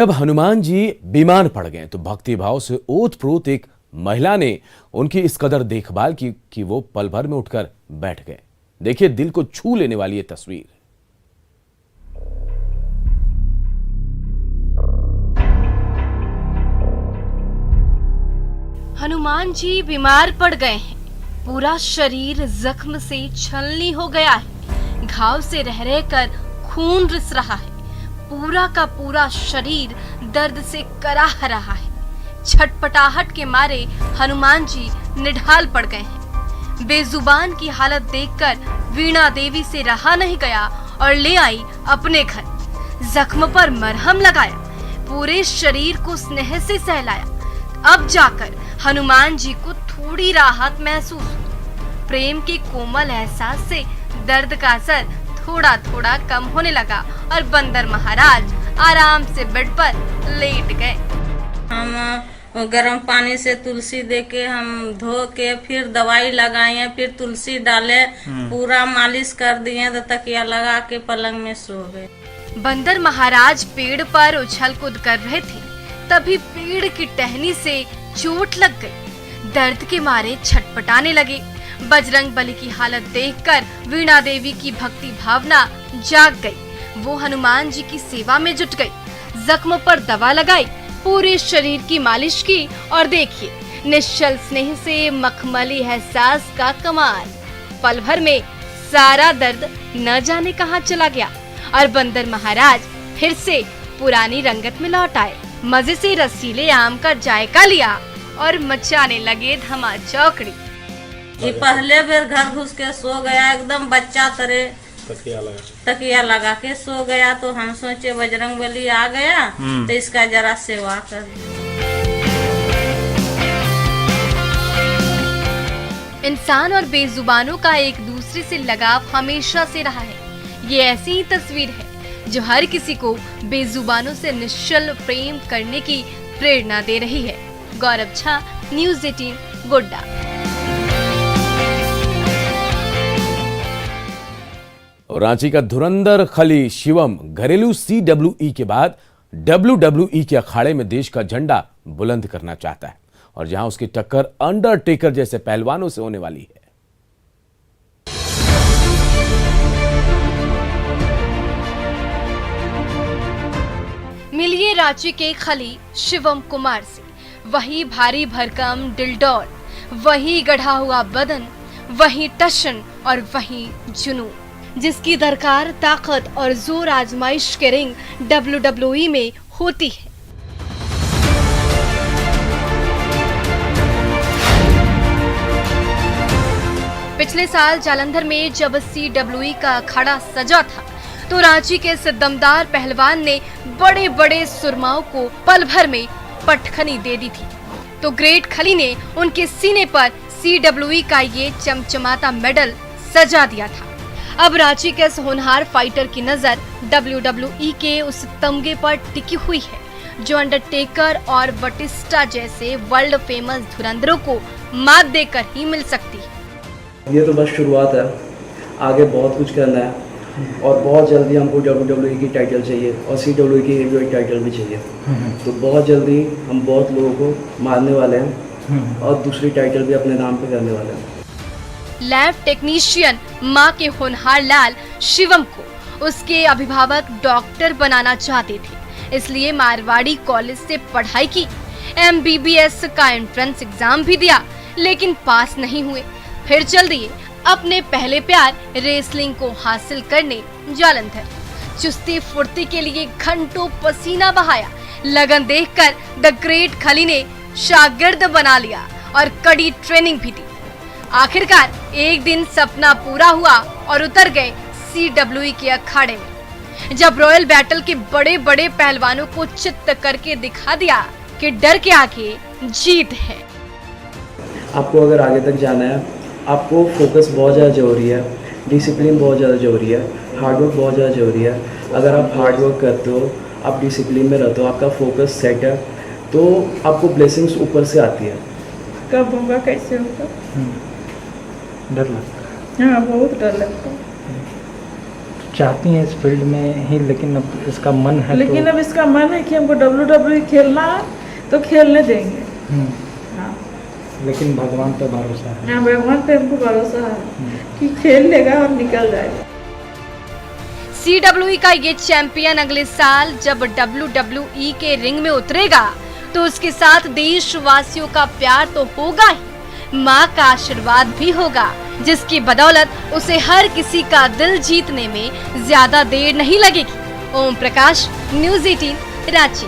जब हनुमान जी बीमार पड़ गए तो भक्ति भाव से ओत-प्रोत एक महिला ने उनकी इस कदर देखभाल की कि वो पल भर में उठकर बैठ गए। देखिए दिल को छू लेने वाली ये तस्वीर। हनुमान जी बीमार पड़ गए हैं। पूरा शरीर जख्म से छलनी हो गया है। घाव से रह रहकर खून रिस रहा है। पूरा का पूरा शरीर दर्द से कराह रहा है। छटपटाहट के मारे हनुमान जी निढाल पड़ गए हैं। बेजुबान की हालत देखकर वीणा देवी से रहा नहीं गया और ले आई अपने घर। जख्म पर मरहम लगाया, पूरे शरीर को स्नेह से सहलाया। अब जाकर हनुमान जी को थोड़ी राहत महसूस हुई। प्रेम के कोमल एहसास से दर्द का असर थोड़ा थोड़ा कम होने लगा और बंदर महाराज आराम से बेड पर लेट गए। हम गर्म पानी से तुलसी देके हम धो के फिर दवाई लगाए, फिर तुलसी डाले, पूरा मालिश कर दिए तो तकिया लगा के पलंग में सो गए। बंदर महाराज पेड़ पर उछल कूद कर रहे थे, तभी पेड़ की टहनी से चोट लग गई। दर्द के मारे छटपटाने लगे। बजरंग बली की हालत देखकर वीणा देवी की भक्ति भावना जाग गई। वो हनुमान जी की सेवा में जुट गई। जख्म पर दवा लगाई, पूरे शरीर की मालिश की और देखिए निश्चल स्नेह से मखमली एहसास का कमाल। पल भर में सारा दर्द न जाने कहां चला गया और बंदर महाराज फिर से पुरानी रंगत में लौट आए। मजे से रसीले आम का जायका लिया और मचाने लगे धमा चौकड़ी। ये पहले बेर घर घुस के सो गया, एकदम बच्चा तरह तकिया लगा के सो गया। तो हम सोचे बजरंग बली आ गया तो इसका जरा सेवा कर। इंसान और बेजुबानों का एक दूसरे से लगाव हमेशा से रहा है। ये ऐसी ही तस्वीर है जो हर किसी को बेजुबानों से निश्चल प्रेम करने की प्रेरणा दे रही है। गौरव झा, न्यूज़ 18, गोड्डा। रांची का धुरंधर खली शिवम घरेलू CWE के बाद WWE के अखाड़े में देश का झंडा बुलंद करना चाहता है और जहां उसकी टक्कर अंडरटेकर जैसे पहलवानों से होने वाली है। मिलिए रांची के खली शिवम कुमार से। वही भारी भरकम डिलडोल, वही गढ़ा हुआ बदन, वही टशन और वही जुनून, जिसकी दरकार ताकत और जोर आजमाइश के रिंग WWE में होती है। पिछले साल जालंधर में जब CWE का अखाड़ा सजा था तो रांची के इस दमदार पहलवान ने बड़े बड़े सुरमाओं को पल भर में पटखनी दे दी थी। तो ग्रेट खली ने उनके सीने पर CWE का ये चमचमाता मेडल सजा दिया था। अब रांची के इस होनहार फाइटर की नजर WWE के उस तमगे पर टिकी हुई है जो अंडरटेकर और बटिस्टा जैसे वर्ल्ड फेमस धुरंधरों को मात देकर ही मिल सकती है। ये तो बस शुरुआत है, आगे बहुत कुछ करना है और बहुत जल्दी हमको WWE की टाइटल चाहिए और CWE की हेवीवेट टाइटल भी चाहिए। तो बहुत जल्दी हम बहुत लोगों को मारने वाले हैं और दूसरी टाइटल भी अपने नाम पे करने वाले हैं। लैब टेक्नीशियन मां के होनहार लाल शिवम को उसके अभिभावक डॉक्टर बनाना चाहते थे, इसलिए मारवाड़ी कॉलेज से पढ़ाई की। MBBS का एंट्रेंस एग्जाम भी दिया लेकिन पास नहीं हुए। फिर चल दिए अपने पहले प्यार रेसलिंग को हासिल करने जालंधर। चुस्ती फुर्ती के लिए घंटों पसीना बहाया। लगन देखकर द ग्रेट खली ने शागिर्द बना लिया और कड़ी ट्रेनिंग भी दी। आखिरकार एक दिन सपना पूरा हुआ और उतर गए CWE के अखाड़े में। जब रॉयल बैटल के बड़े बड़े पहलवानों को चित्त करके दिखा दिया कि डर के आगे जीत है। आपको अगर आगे तक जाना है, आपको फोकस बहुत ज़्यादा जरूरी है, डिसिप्लिन बहुत ज़्यादा जरूरी है, हार्डवर्क बहुत ज़्यादा जरूरी है। अगर आप हार्डवर्क करते हो, आप डिसिप्लिन में रहते हो, आपका फोकस सेट है, तो आपको ब्लेसिंग्स ऊपर से आती है। कब होगा, कैसे होगा? डर लगता है। हाँ, बहुत डर लगता है। चाहती हैं इस फील्ड में ही, लेकिन अब इसका मन है लेकिन तो अब इसका मन है कि हमको WWE खेलना है तो खेलने देंगे। हाँ, लेकिन भगवान पर भरोसा है। हाँ, भगवान पे हमको भरोसा है कि खेल लेगा और निकल जाएगा। CWE का ये चैंपियन अगले साल जब WWE के रिंग में उतरेगा तो उसके साथ देशवासियों का प्यार तो होगा ही, मां का आशीर्वाद भी होगा, जिसकी बदौलत उसे हर किसी का दिल जीतने में ज्यादा देर नहीं लगेगी। ओम प्रकाश, न्यूज़ 18, रांची।